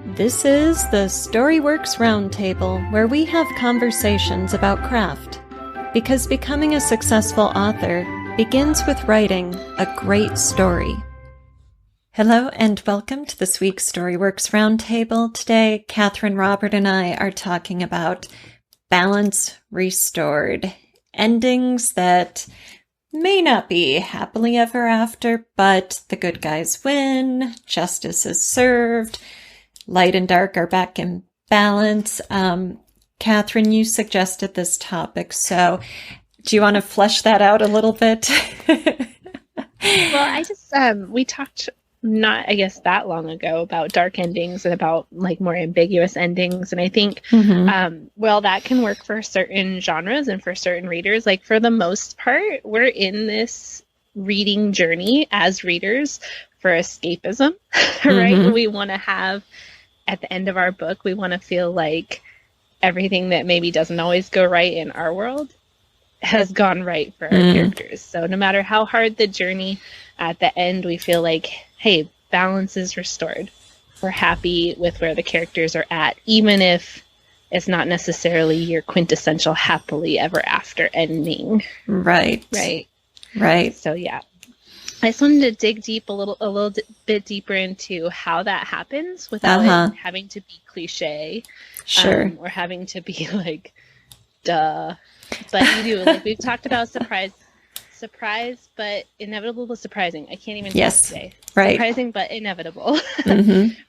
This is the Storyworks Roundtable, where we have conversations about craft. Because becoming a successful author begins with writing a great story. Hello and welcome to this week's Storyworks Roundtable. Today, Kathryn, Robert, and I are talking about balance restored. Endings that may not be happily ever after, but the good guys win, justice is served, light and dark are back in balance. Kathryn, you suggested this topic, so do you want to flesh that out a little bit? Well, we talked not, I guess, that long ago about dark endings and about like more ambiguous endings. And I think, well, that can work for certain genres and for certain readers. Like for the most part, we're in this reading journey as readers for escapism, right? We want to have, at the end of our book, we want to feel like everything that maybe doesn't always go right in our world has gone right for our characters. So no matter how hard the journey, at the end, we feel like, hey, balance is restored. We're happy with where the characters are at, even if it's not necessarily your quintessential happily ever after ending. Right. So yeah, I just wanted to dig deep a little bit deeper into how that happens without it having to be cliche, or having to be like, duh. But you do, like we've talked about surprise, but inevitable was surprising. I can't even talk today. Right. Surprising, but inevitable.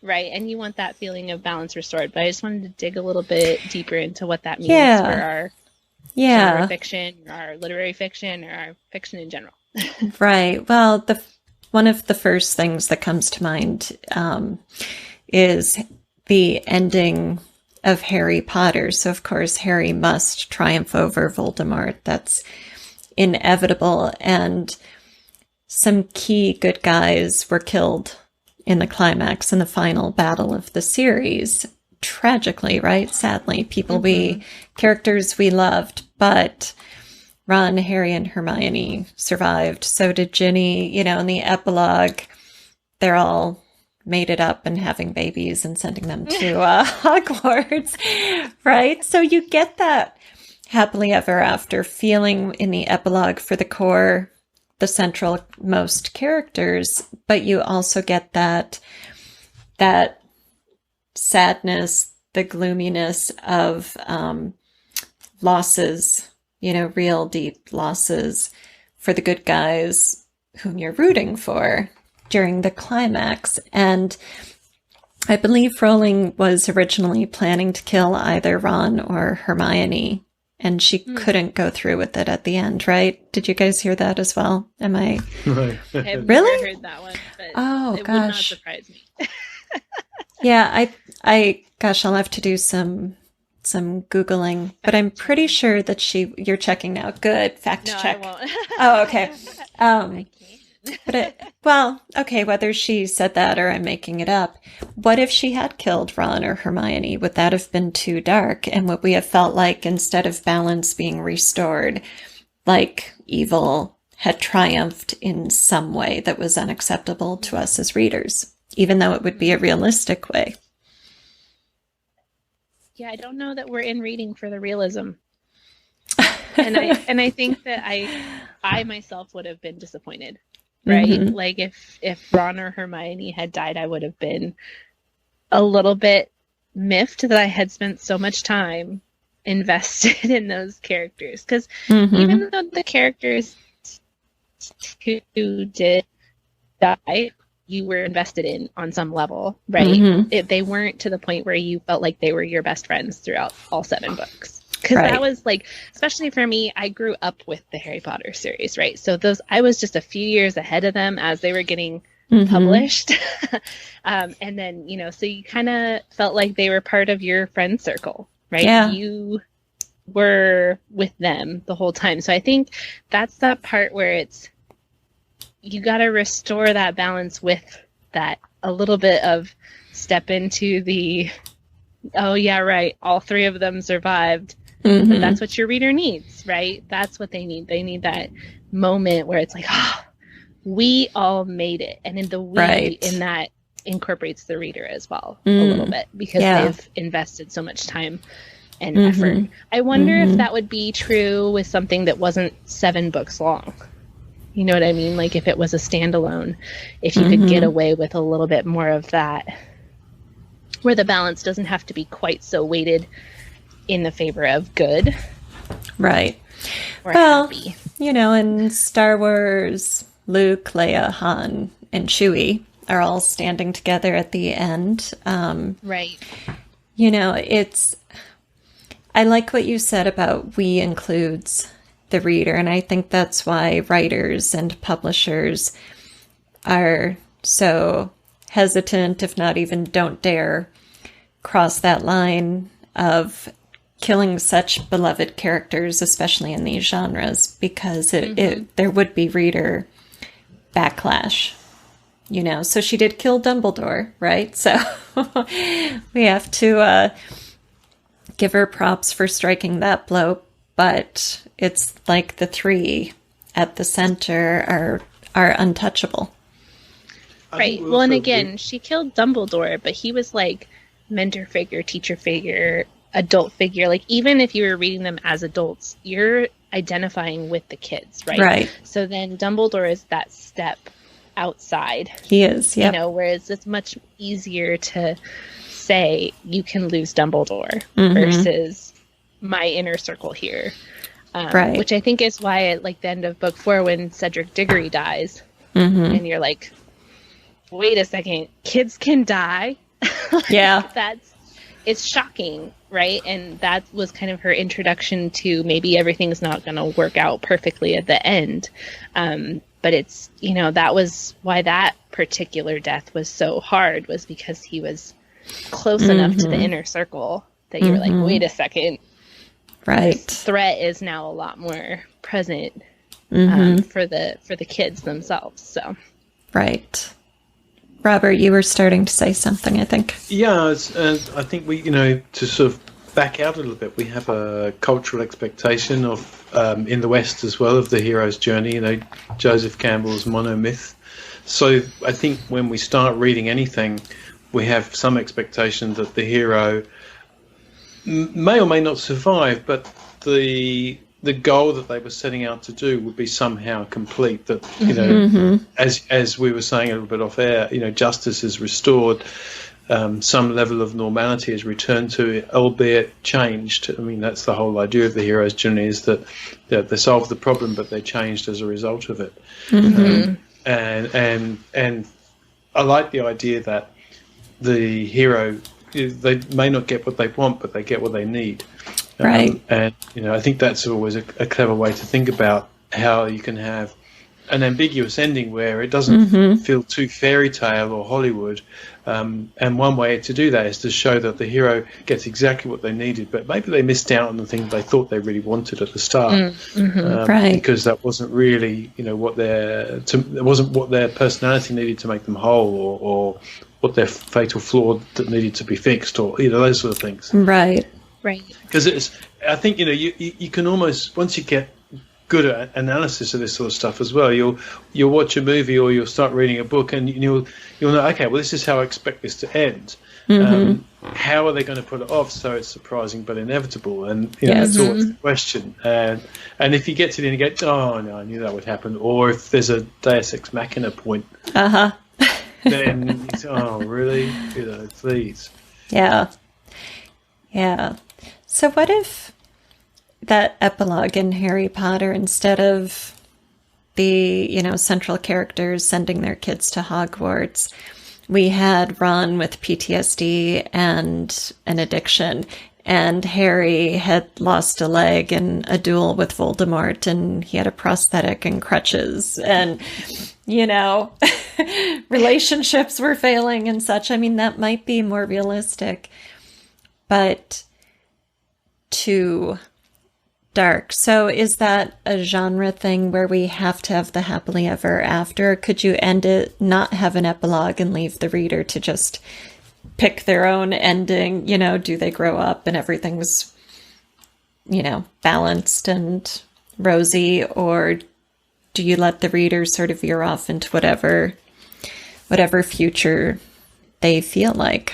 Right. And you want that feeling of balance restored. But I just wanted to dig a little bit deeper into what that means for our genre fiction, our literary fiction, or our fiction in general. Right. Well, one of the first things that comes to mind is the ending of Harry Potter. So, of course, Harry must triumph over Voldemort. That's inevitable. And some key good guys were killed in the climax, in the final battle of the series. Tragically, right? Sadly, characters we loved, but Ron, Harry, and Hermione survived. So did Ginny. In the epilogue, they're all made it up and having babies and sending them to Hogwarts, right? So you get that happily ever after feeling in the epilogue for the central most characters, but you also get that sadness, the gloominess of losses, real deep losses for the good guys whom you're rooting for during the climax. And I believe Rowling was originally planning to kill either Ron or Hermione, and she couldn't go through with it at the end, right? Did you guys hear that as well? Am I I've really never heard that one, but it would not surprise me. Yeah, I'll have to do some Googling, but I'm pretty sure that you're checking now. Good. Fact check. I won't. Oh, okay. I can't. But whether she said that or I'm making it up, what if she had killed Ron or Hermione? Would that have been too dark? And would we have felt like, instead of balance being restored, like evil had triumphed in some way that was unacceptable to us as readers, even though it would be a realistic way? Yeah, I don't know that we're in reading for the realism. And I think that I myself would have been disappointed. Right? Like if Ron or Hermione had died, I would have been a little bit miffed that I had spent so much time invested in those characters. Because even though the characters who did die, you were invested in on some level, right? They weren't to the point where you felt like they were your best friends throughout all 7 books. Because that was like, especially for me, I grew up with the Harry Potter series, right? So I was just a few years ahead of them as they were getting published. And then, so you kind of felt like they were part of your friend circle, right? Yeah. You were with them the whole time. So I think that's that part where you got to restore that balance with that a little bit of step into the, oh yeah, right, all 3 of them survived. That's what your reader needs, right? That's what they need. They need that moment where it's like, we all made it. And in the in that incorporates the reader as well a little bit, because they've invested so much time and effort. I wonder if that would be true with something that wasn't 7 books long. You know what I mean? Like if it was a standalone, if you could get away with a little bit more of that, where the balance doesn't have to be quite so weighted in the favor of good. Right. Or well, happy. You know, in Star Wars, Luke, Leia, Han, and Chewie are all standing together at the end. Right. You know, I like what you said about we includes the reader, and I think that's why writers and publishers are so hesitant, if not even don't dare cross that line of killing such beloved characters, especially in these genres, because there would be reader backlash. You know, so she did kill Dumbledore, right? So we have to give her props for striking that blow, but it's like the 3 at the center are untouchable. Right. Well, and again, she killed Dumbledore, but he was like mentor figure, teacher figure, adult figure. Like even if you were reading them as adults, you're identifying with the kids, right? Right. So then Dumbledore is that step outside. He is, yeah. You know, whereas it's much easier to say you can lose Dumbledore versus my inner circle here. Right. Which I think is why at like the end of book 4, when Cedric Diggory dies, and you're like, wait a second, kids can die? Yeah. It's shocking, right? And that was kind of her introduction to maybe everything's not going to work out perfectly at the end. But it's, you know, that was why that particular death was so hard, was because he was close enough to the inner circle that you were like, wait a second. Right. This threat is now a lot more present for the kids themselves. So. Right. Robert, you were starting to say something, I think. Yeah, I think we, you know, to sort of back out a little bit, we have a cultural expectation of, in the West as well, of the hero's journey, you know, Joseph Campbell's monomyth. So I think when we start reading anything, we have some expectation that the hero may or may not survive, but the goal that they were setting out to do would be somehow complete. That, you know, as we were saying a little bit off air, you know, justice is restored, some level of normality is returned to it, albeit changed. I mean, that's the whole idea of the hero's journey, is that they solve the problem, but they're changed as a result of it. And I like the idea that the hero, they may not get what they want, but they get what they need. Right. And, you know, I think that's always a clever way to think about how you can have an ambiguous ending where it doesn't feel too fairy tale or Hollywood. And one way to do that is to show that the hero gets exactly what they needed, but maybe they missed out on the thing they thought they really wanted at the start. Right. Because that wasn't really, you know, it wasn't what their personality needed to make them whole, or what their fatal flaw that needed to be fixed, or, you know, those sort of things. Right. Right. Because I think, you know, you can almost, once you get good at analysis of this sort of stuff as well, you'll watch a movie or you'll start reading a book and you'll know, okay, well, this is how I expect this to end. How are they going to put it off so it's surprising but inevitable? And, you know, that's always the question. And if you get to the end and go, oh no, I knew that would happen, or if there's a Deus Ex Machina point, then you say, oh really, you know, please. Yeah. So what if that epilogue in Harry Potter, instead of the, you know, central characters sending their kids to Hogwarts, we had Ron with PTSD and an addiction, and Harry had lost a leg in a duel with Voldemort, and he had a prosthetic and crutches, and, you know, relationships were failing and such. I mean, that might be more realistic, but too dark. So is that a genre thing where we have to have the happily ever after? Could you end it, not have an epilogue, and leave the reader to just pick their own ending? You know, do they grow up and everything's, you know, balanced and rosy, or do you let the reader sort of veer off into whatever future they feel like.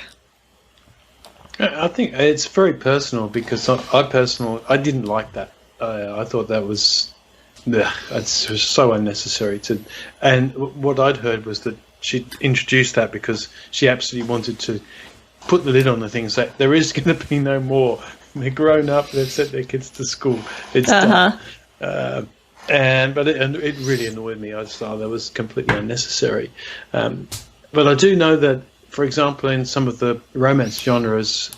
I think it's very personal, because I didn't like that. I thought that was, it's so unnecessary and what I'd heard was that she introduced that because she absolutely wanted to put the lid on the thing, so there is going to be no more. They're grown up, they've sent their kids to school, it's done. But it really annoyed me. I just thought that was completely unnecessary. But I do know that, for example, in some of the romance genres,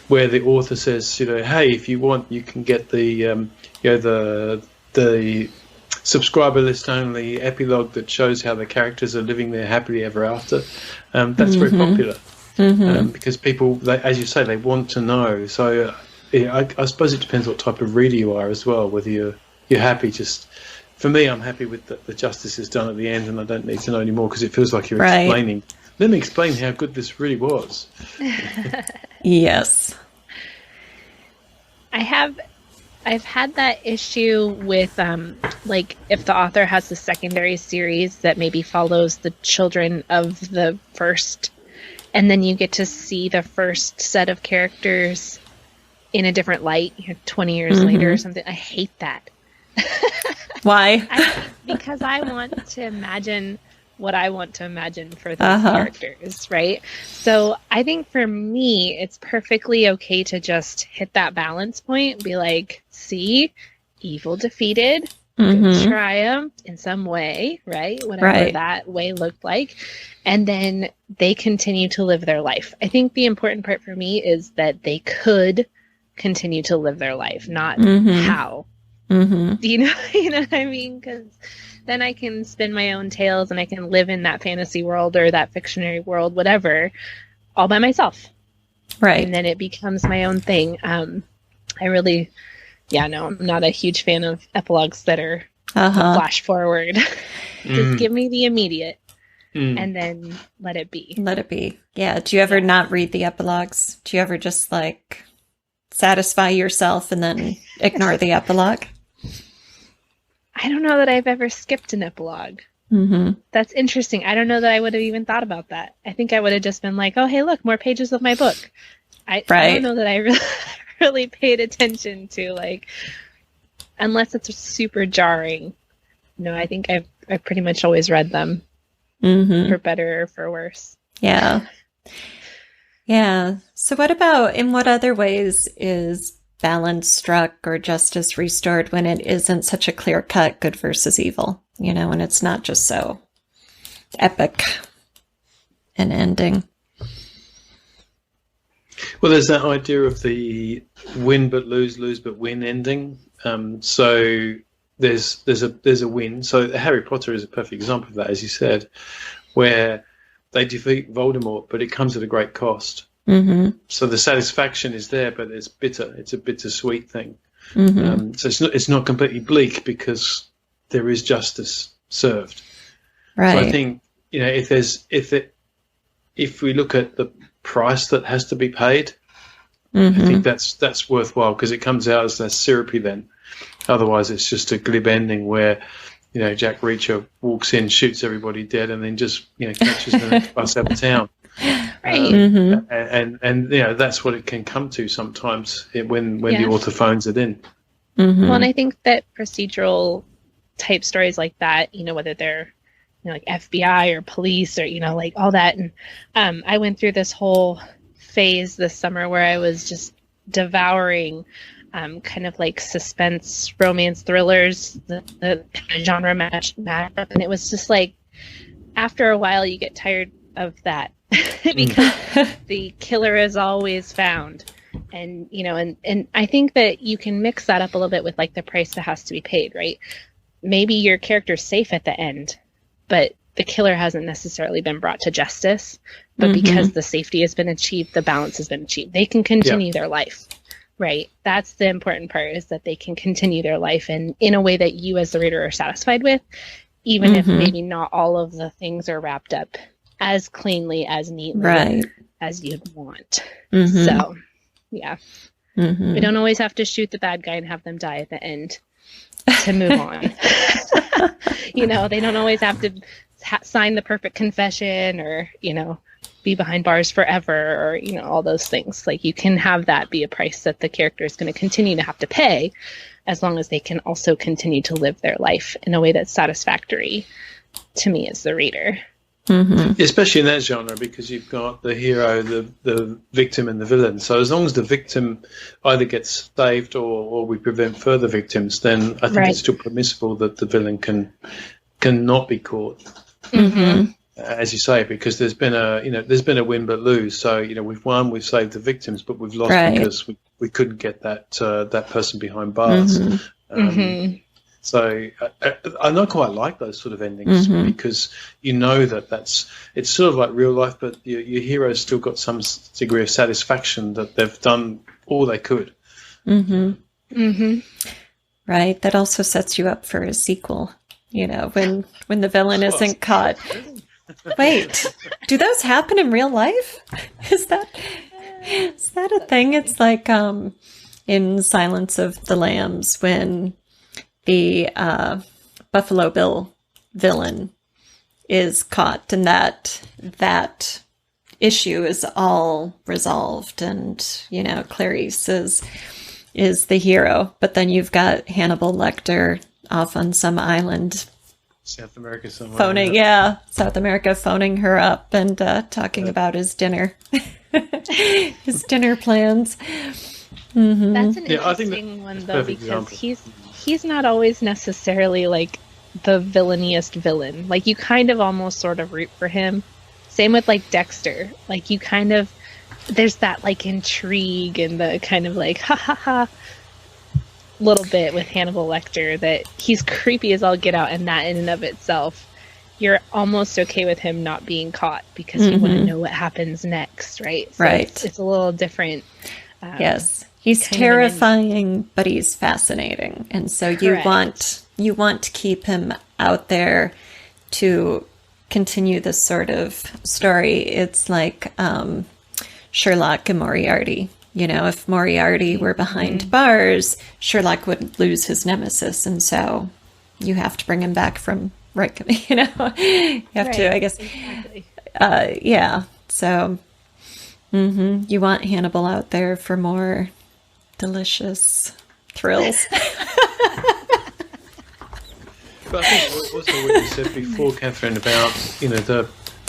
where the author says, hey, if you want, you can get the subscriber list only epilogue that shows how the characters are living their happily ever after. That's very popular, because people, as you say, they want to know. So I suppose it depends what type of reader you are as well, whether you're happy just. For me, I'm happy with the justice is done at the end, and I don't need to know anymore, because it feels like you're explaining. Let me explain how good this really was. Yes. I've had that issue with like if the author has a secondary series that maybe follows the children of the first, and then you get to see the first set of characters in a different light, 20 years later or something. I hate that. Why? Because I want to imagine what I want to imagine for those characters, right? So I think for me, it's perfectly okay to just hit that balance point, be like, see, evil defeated, good triumph in some way, right? Whatever that way looked like. And then they continue to live their life. I think the important part for me is that they could continue to live their life, not how. Do you know what I mean? Because then I can spin my own tales and I can live in that fantasy world or that fictionary world, whatever, all by myself. Right. And then it becomes my own thing. I'm not a huge fan of epilogues that are flash forward. Just give me the immediate and then let it be. Let it be. Yeah. Do you ever not read the epilogues? Do you ever just satisfy yourself and then ignore the epilogue? I don't know that I've ever skipped an epilogue. That's interesting. I don't know that I would have even thought about that. I think I would have just been like, oh, hey, look, more pages of my book. I don't know that I really paid attention to, unless it's super jarring. No, I think I've pretty much always read them, for better or for worse. Yeah. Yeah. So in what other ways is balance struck or justice restored when it isn't such a clear-cut good versus evil, and it's not just so epic an ending? Well, there's that idea of the win but lose, lose but win ending. So there's a win. So Harry Potter is a perfect example of that, as you said, where they defeat Voldemort, but it comes at a great cost. So the satisfaction is there, but it's bitter. It's a bittersweet thing. So it's not completely bleak, because there is justice served. Right. So I think if we look at the price that has to be paid, I think that's worthwhile, because it comes out as less syrupy then. Otherwise, it's just a glib ending where Jack Reacher walks in, shoots everybody dead, and then just catches the next bus out of town. Right. And that's what it can come to sometimes when the author phones it in. Well, and I think that procedural type stories like that, whether they're like FBI or police or all that, and I went through this whole phase this summer where I was just devouring kind of like suspense romance thrillers, the genre match, and it was just like after a while you get tired of that. Because the killer is always found, and and I think that you can mix that up a little bit with the price that has to be paid, right? Maybe your character's safe at the end, but the killer hasn't necessarily been brought to justice, but because the safety has been achieved, the balance has been achieved, they can continue their life, right? That's the important part, is that they can continue their life and in a way that you as the reader are satisfied with, even if maybe not all of the things are wrapped up as cleanly, as neatly as you'd want. So, yeah. We don't always have to shoot the bad guy and have them die at the end to move on. They don't always have to sign the perfect confession or, be behind bars forever, or, you know, all those things. Like, you can have that be a price that the character is going to continue to have to pay, as long as they can also continue to live their life in a way that's satisfactory to me as the reader. Mm-hmm. Especially in that genre, because you've got the hero, the victim, and the villain. So as long as the victim either gets saved or we prevent further victims, then I think it's still permissible that the villain can not be caught. Mm-hmm. As you say, because there's been a win but lose. So, you know, we've won, we've saved the victims, but we've lost because we couldn't get that person behind bars. Mm-hmm. So I don't quite like those sort of endings, because you know it's sort of like real life, but your hero's still got some degree of satisfaction that they've done all they could. Mm-hmm. Mm-hmm. Right. That also sets you up for a sequel. You know, when the villain isn't caught. Wait, do those happen in real life? Is that a thing? It's like in Silence of the Lambs, when the Buffalo Bill villain is caught, and that issue is all resolved, and, you know, Clarice is the hero. But then you've got Hannibal Lecter off on some island, South America somewhere. South America, phoning her up and talking about his dinner, his dinner plans. Mm-hmm. That's an interesting one, though, because he's not always necessarily like the villainiest villain. Like, you kind of almost sort of root for him. Same with like Dexter. Like, you kind of, there's that like intrigue and the kind of like ha ha ha little bit with Hannibal Lecter, that he's creepy as all get out, and that in and of itself, you're almost okay with him not being caught, because you want to know what happens next, right? So right. It's a little different. Yes. He's terrifying, but he's fascinating. And so you want to keep him out there to continue this sort of story. It's like Sherlock and Moriarty. You know, if Moriarty were behind bars, Sherlock would lose his nemesis. And so you have to bring him back from, you know, you have to, I guess. Exactly. So you want Hannibal out there for more delicious thrills. But I think also what you said before, Kathryn, about, you know,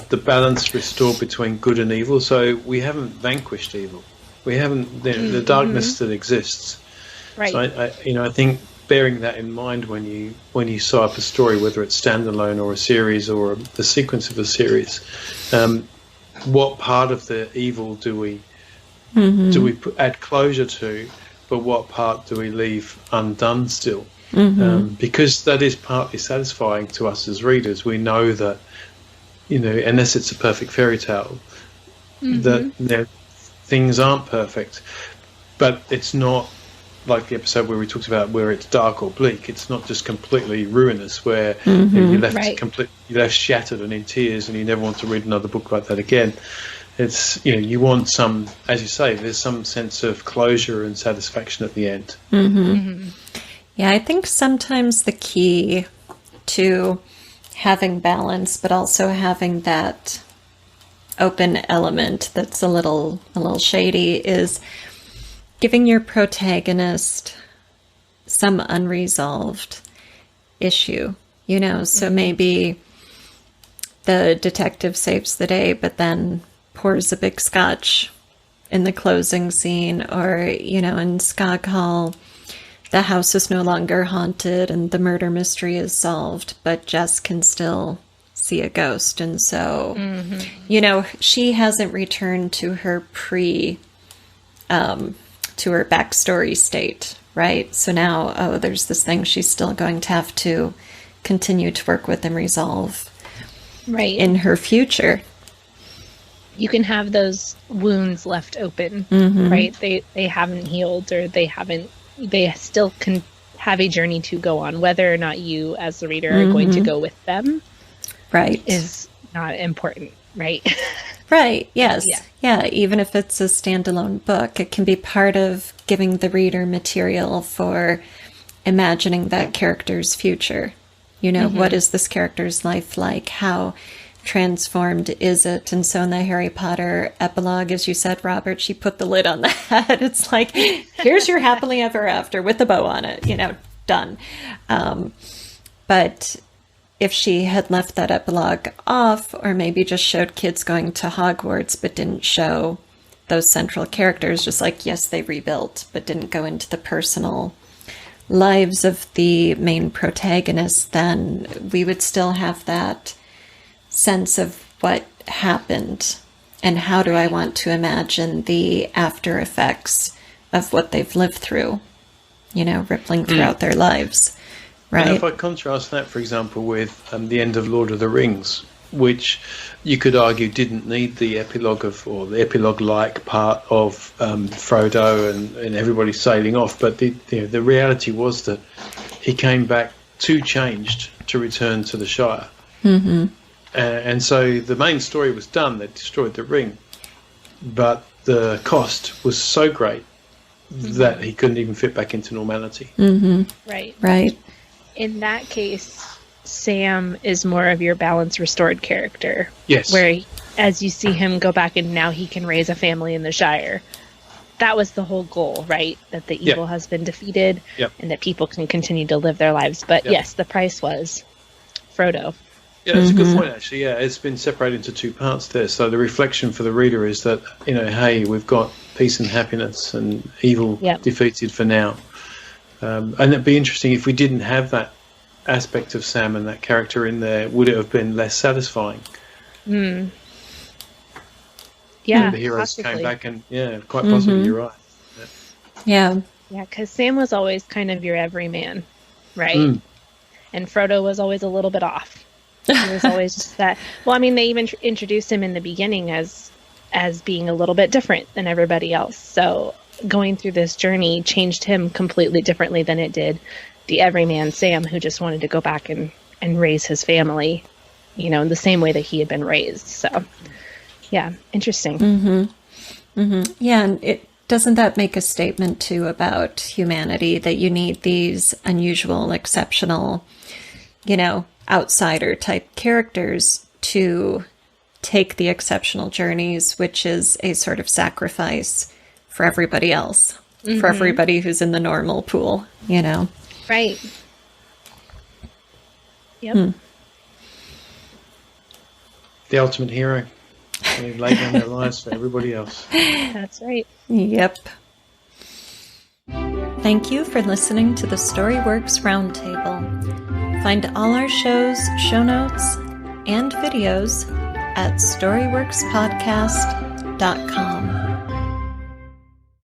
the balance restored between good and evil. So we haven't vanquished evil. We haven't the darkness that exists. Right. So I think bearing that in mind when you sew up a story, whether it's standalone or a series or the sequence of a series, what part of the evil do we add closure to, but what part do we leave undone still? Because that is partly satisfying to us as readers. We know that, you know, unless it's a perfect fairy tale, that things aren't perfect. But it's not like the episode where we talked about where it's dark or bleak. It's not just completely ruinous, where you're left shattered and in tears, and you never want to read another book like that again. It's, you know, you want some, as you say, there's some sense of closure and satisfaction at the end. Yeah, I think sometimes the key to having balance, but also having that open element that's a little shady, is giving your protagonist some unresolved issue, you know. So maybe the detective saves the day, but then pours a big scotch in the closing scene, or, you know, in Skog Hall, the house is no longer haunted and the murder mystery is solved, but Jess can still see a ghost. And so, you know, she hasn't returned to her to her backstory state, right? So now, there's this thing she's still going to have to continue to work with and resolve in her future. You can have those wounds left open, right? They haven't healed, or they still can have a journey to go on. Whether or not you as the reader are going to go with them is not important, right? Right, yes. Yeah, even if it's a standalone book, it can be part of giving the reader material for imagining that character's future. You know, what is this character's life like? How transformed is it? And so in the Harry Potter epilogue, as you said, Robert, she put the lid on the head. It's like, here's your happily ever after with a bow on it, done. But if she had left that epilogue off, or maybe just showed kids going to Hogwarts, but didn't show those central characters, just like, yes, they rebuilt, but didn't go into the personal lives of the main protagonists, then we would still have that sense of what happened and how do I want to imagine the after effects of what they've lived through, rippling throughout their lives. Right. And if I contrast that, for example, with the end of Lord of the Rings, which you could argue didn't need the epilogue or the epilogue-like part of Frodo and everybody sailing off, but the reality was that he came back too changed to return to the Shire. Mm-hmm. And so the main story was done. They destroyed the ring, but the cost was so great that he couldn't even fit back into normality. Mm-hmm. Right. In that case, Sam is more of your balanced, restored character. Yes. Where, as you see him go back and now he can raise a family in the Shire. That was the whole goal, right? That the evil has been defeated and that people can continue to live their lives. But yes, the price was Frodo. Yeah, that's a good point, actually. Yeah, it's been separated into two parts there. So the reflection for the reader is that, hey, we've got peace and happiness and evil defeated for now. And it'd be interesting if we didn't have that aspect of Sam and that character in there, would it have been less satisfying? Yeah, the heroes came back and, quite possibly, you're right. Yeah, because Sam was always kind of your everyman, right? And Frodo was always a little bit off. He was always just that. Well, I mean, they even introduced him in the beginning as being a little bit different than everybody else. So going through this journey changed him completely differently than it did the everyman Sam, who just wanted to go back and raise his family, in the same way that he had been raised. So, yeah, interesting. Yeah, and doesn't that make a statement too about humanity, that you need these unusual, exceptional, outsider type characters to take the exceptional journeys, which is a sort of sacrifice for everybody else, for everybody who's in the normal pool, Right. Yep. The ultimate hero. They lay down their lives for everybody else. That's right. Yep. Thank you for listening to the Storyworks Roundtable. Find all our shows, show notes, and videos at storyworkspodcast.com.